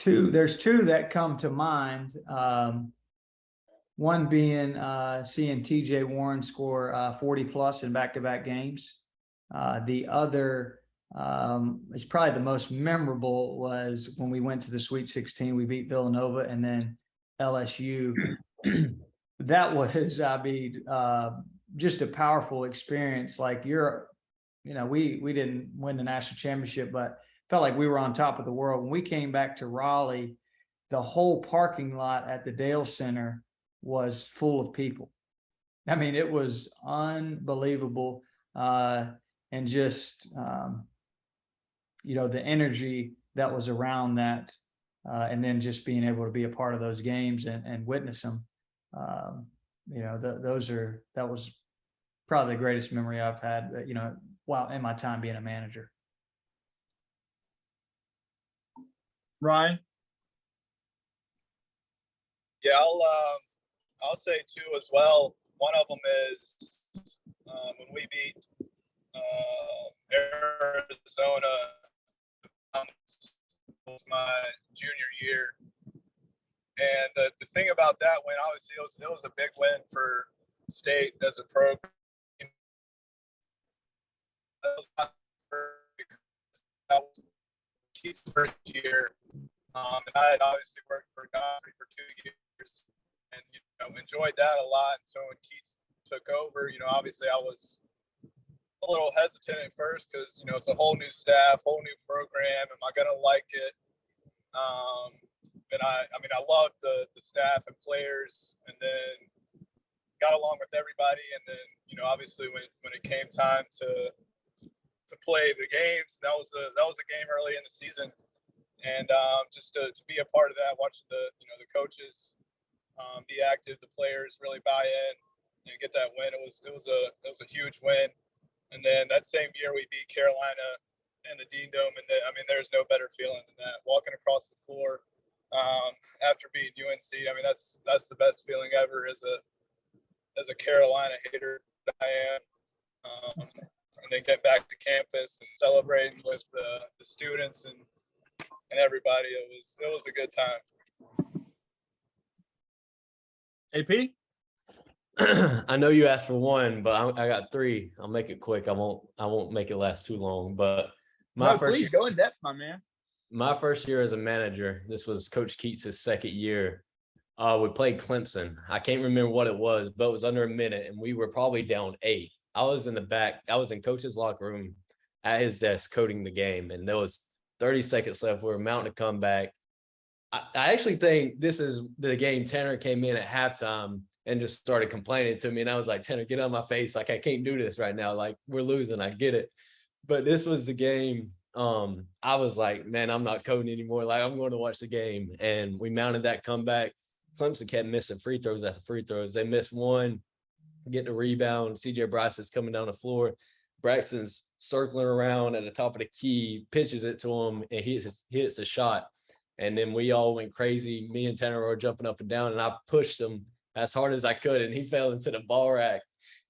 There's two that come to mind. One being seeing TJ Warren score 40 plus in back-to-back games. The other is probably the most memorable was when we went to the Sweet 16. We beat Villanova and then LSU. That was, just a powerful experience. Like we didn't win the national championship, but felt like we were on top of the world. When we came back to Raleigh, the whole parking lot at the Dale Center was full of people. I mean, it was unbelievable. And just, the energy that was around that, and then just being able to be a part of those games and witness them. That was probably the greatest memory I've had, while in my time being a manager. Ryan? Yeah, I'll say two as well. One of them is when we beat Arizona. It was my junior year, and the thing about that win, obviously, it was a big win for state as a program. That was Keith's first year, and I had obviously worked for Godfrey for 2 years, and enjoyed that a lot. And so when Keith took over, obviously I was a little hesitant at first because it's a whole new staff, whole new program. Am I gonna like it? And I loved the staff and players, and then got along with everybody. And then obviously when it came time to play the games, that was a game early in the season, and just to be a part of that, watching the coaches be active, the players really buy in and get that win. It was a huge win. And then that same year we beat Carolina in the Dean Dome, and there's no better feeling than that. Walking across the floor after beating UNC, that's the best feeling ever as a Carolina hater that I am. And then get back to campus and celebrating with the students and everybody. It was a good time. AP? I know you asked for one, but I got three. I'll make it quick. I won't make it last too long. But please go in depth, my man. My first year as a manager, this was Coach Keats' second year. We played Clemson. I can't remember what it was, but it was under a minute, and we were probably down 8. I was in the back. I was in Coach's locker room at his desk coding the game, and there was 30 seconds left. We were mounting a comeback. I actually think this is the game Tanner came in at halftime and just started complaining to me. And I was like, Tanner, get out of my face. Like, I can't do this right now. Like, we're losing. I get it. But this was the game. I was like, man, I'm not coding anymore. Like, I'm going to watch the game. And we mounted that comeback. Clemson kept missing free throws after free throws. They missed one, getting a rebound. CJ Bryce is coming down the floor. Braxton's circling around at the top of the key, pitches it to him, and he hits a shot. And then we all went crazy. Me and Tanner were jumping up and down, and I pushed him as hard as I could, and he fell into the ball rack,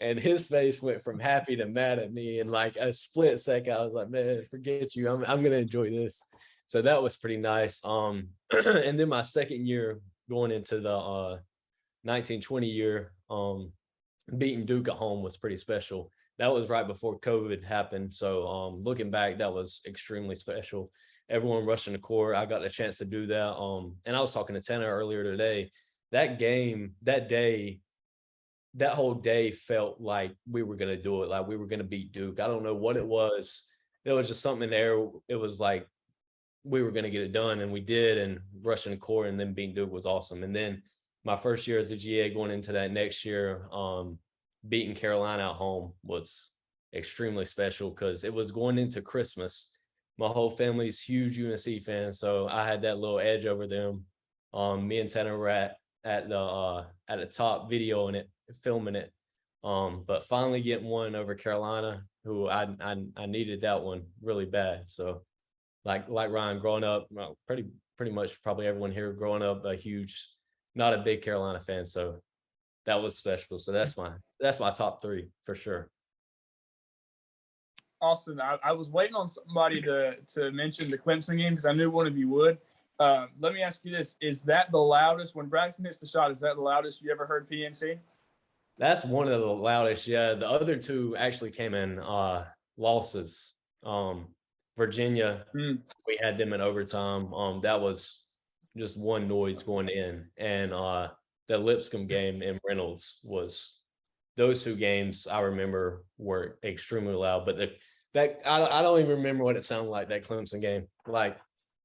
and his face went from happy to mad at me in like a split second. I was like, man, forget you. I'm going to enjoy this. So that was pretty nice. And then my second year going into the 1920 year, beating Duke at home was pretty special. That was right before COVID happened. So looking back, that was extremely special. Everyone rushing the court. I got a chance to do that. And I was talking to Tanner earlier today. That game, that day, that whole day felt like we were going to do it, like we were going to beat Duke. I don't know what it was. There was just something there. It was like we were going to get it done, and we did, and rushing the court and then beating Duke was awesome. And then my first year as a GA going into that next year, beating Carolina at home was extremely special because it was going into Christmas. My whole family's huge UNC fans, so I had that little edge over them. Me and Tanner were at the top videoing it, filming it. But finally getting one over Carolina, who I needed that one really bad. So like Ryan, growing up, pretty much probably everyone here growing up not a big Carolina fan. So that was special. So that's my top 3 for sure. Awesome. I was waiting on somebody to mention the Clemson game because I knew one of you would. Let me ask you this. Is that the loudest, when Braxton hits the shot, is that the loudest you ever heard PNC? That's one of the loudest. Yeah. The other two actually came in losses. Virginia, we had them in overtime. That was just one noise going in. And the Lipscomb game in Reynolds was, those two games I remember were extremely loud. But I don't even remember what it sounded like, that Clemson game. Like,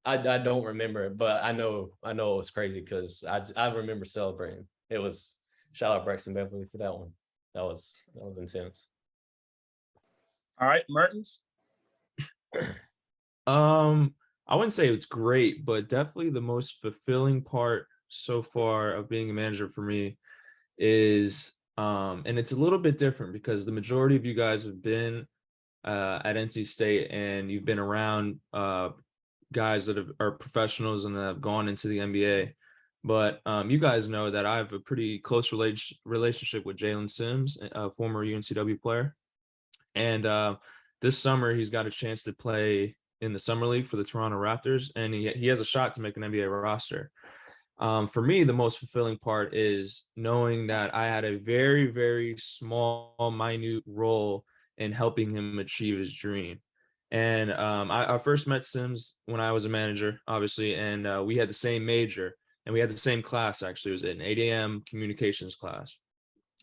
I don't remember it, but I know it was crazy because I remember celebrating. It was, shout out Braxton Beverly for that one. That was intense. All right, Mehrtens. I wouldn't say it's great, but definitely the most fulfilling part so far of being a manager for me is and it's a little bit different because the majority of you guys have been at NC State and you've been around guys that are professionals and that have gone into the NBA. But you guys know that I have a pretty close relationship with Jalen Sims, a former UNCW player. And this summer, he's got a chance to play in the summer league for the Toronto Raptors, and he has a shot to make an NBA roster. For me, the most fulfilling part is knowing that I had a very, very small, minute role in helping him achieve his dream. And I first met Sims when I was a manager, obviously, and we had the same major, and we had the same class, actually. It was an 8 a.m. communications class.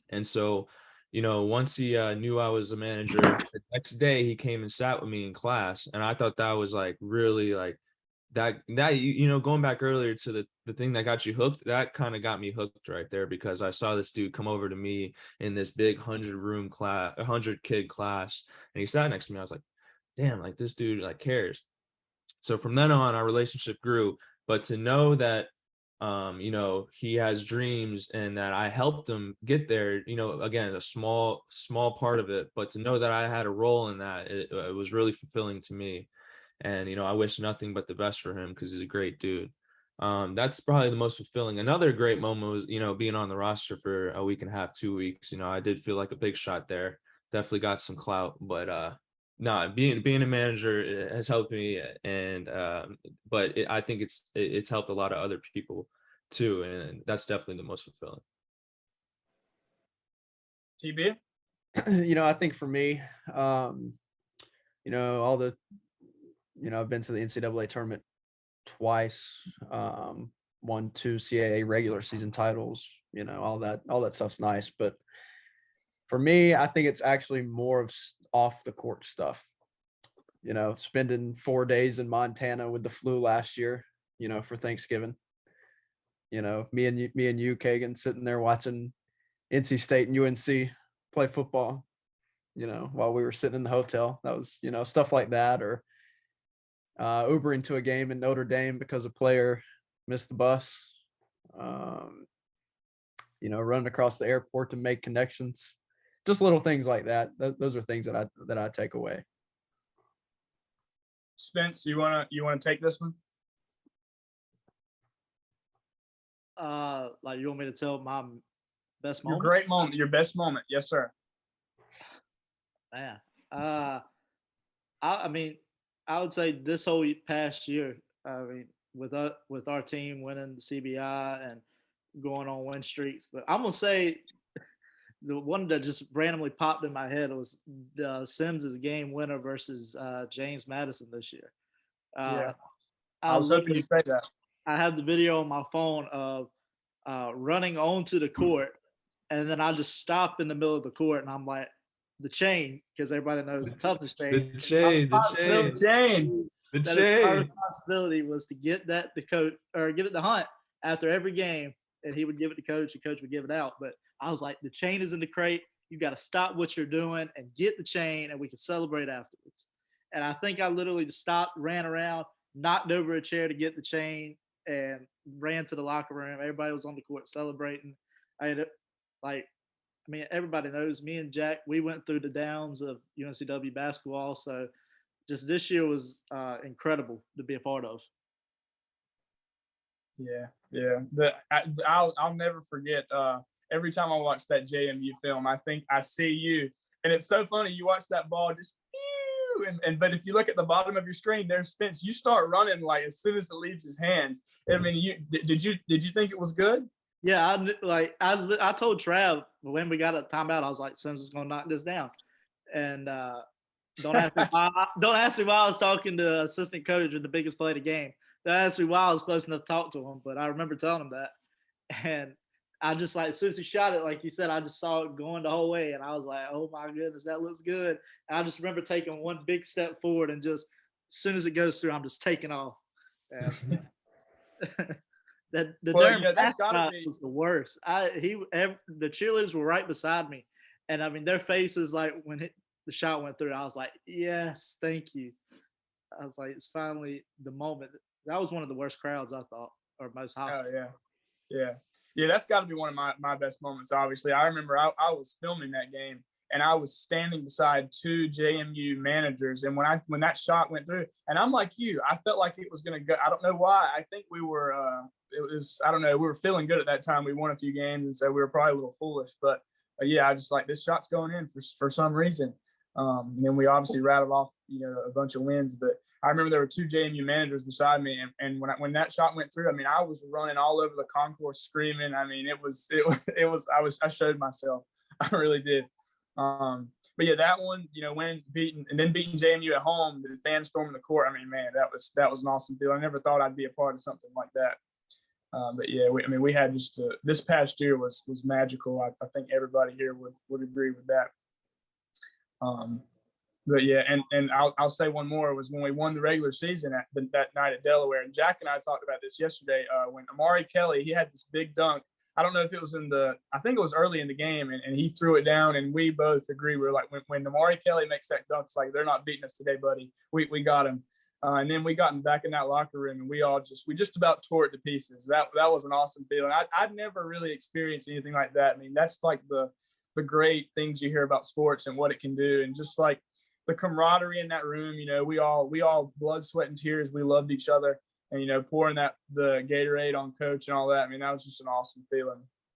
And so, once he knew I was a manager, the next day he came and sat with me in class. And I thought that was like really like that going back earlier to the thing that got you hooked, that kind of got me hooked right there, because I saw this dude come over to me in this big 100 kid class, and he sat next to me. I was like, damn, like this dude like cares. So from then on, our relationship grew. But to know that he has dreams and that I helped him get there, again, a small part of it, but to know that I had a role in that, it was really fulfilling to me. And, I wish nothing but the best for him because he's a great dude. That's probably the most fulfilling. Another great moment was, being on the roster for a week and a half, 2 weeks. I did feel like a big shot there. Definitely got some clout, but being a manager has helped me, and I think it's helped a lot of other people too, and that's definitely the most fulfilling. TB? I think for me, all the, I've been to the NCAA tournament twice, won 2 CAA regular season titles, all that stuff's nice. But for me, I think it's actually more of off the court stuff. Spending 4 days in Montana with the flu last year, for Thanksgiving. Me and you, Caegan, sitting there watching NC State and UNC play football, while we were sitting in the hotel. That was, stuff like that. Or Ubering to a game in Notre Dame because a player missed the bus. Running across the airport to make connections. Just little things like that. Those are things that I take away. Spence, you wanna take this one? Like, you want me to tell my best moment? Your great moment, your best moment. Yes, sir. Man, I mean, I would say this whole past year, with our team winning the CBI and going on win streaks, but I'm gonna say the one that just randomly popped in my head was Sims's game winner versus James Madison this year. Yeah. I was hoping you'd say that. I have the video on my phone of running onto the court, and then I just stop in the middle of the court, and I'm like, the chain, because everybody knows the toughness chain. The chain. Our responsibility was to get that to coach, or give it to Hunt after every game, and he would give it to coach, and coach would give it out. But I was like, the chain is in the crate. You got to stop what you're doing and get the chain, and we can celebrate afterwards. And I think I literally just stopped, ran around, knocked over a chair to get the chain, and ran to the locker room. Everybody was on the court celebrating. Everybody knows me and Jack, we went through the downs of UNCW basketball. So just this year was incredible to be a part of. Yeah. I'll never forget. Every time I watch that JMU film, I think I see you, and it's so funny. You watch that ball just woo. But if you look at the bottom of your screen, there's Spence. You start running like as soon as it leaves his hands. I mean, did you think it was good? Yeah, I told Trav when we got a timeout, I was like, Sims is gonna knock this down. And don't ask me why I was talking to assistant coach in the biggest play of the game. Don't ask me why I was close enough to talk to him, but I remember telling him that. And I just like, as soon as he shot it, like you said, I just saw it going the whole way. And I was like, oh my goodness, that looks good. And I just remember taking one big step forward and just, as soon as it goes through, I'm just taking off. And the mascot was the worst. The cheerleaders were right beside me. And I mean, their faces, like when the shot went through, I was like, yes, thank you. I was like, it's finally the moment. That was one of the worst crowds, I thought, or most hostile. Oh, yeah. That's got to be one of my best moments, obviously. I remember I was filming that game, and I was standing beside two JMU managers. And when that shot went through, and I'm like you, I felt like it was going to go. I don't know why. I think we were I don't know, we were feeling good at that time. We won a few games, and so we were probably a little foolish. But yeah, I just like, this shot's going in for some reason. And then we obviously rattled off, a bunch of wins. But I remember there were two JMU managers beside me, and when that shot went through, I mean, I was running all over the concourse screaming. I mean, I showed myself. I really did. But yeah, that one, beating JMU at home, the fans storming the court. I mean, man, that was an awesome deal. I never thought I'd be a part of something like that. But yeah, we had just this past year was magical. I think everybody here would agree with that. But yeah, and I'll say one more, was when we won the regular season that night at Delaware. And Jack and I talked about this yesterday. When Amari Kelly, he had this big dunk. I don't know if it was I think it was early in the game, and he threw it down, and we both agree. We're like, when Amari Kelly makes that dunk, it's like, they're not beating us today, buddy. We got him. And then we got back in that locker room, and we just about tore it to pieces. That was an awesome feeling. I'd never really experienced anything like that. I mean, that's like the great things you hear about sports and what it can do, and just like the camaraderie in that room. We all blood, sweat, and tears. We loved each other, and pouring the Gatorade on coach and all that. I mean, that was just an awesome feeling.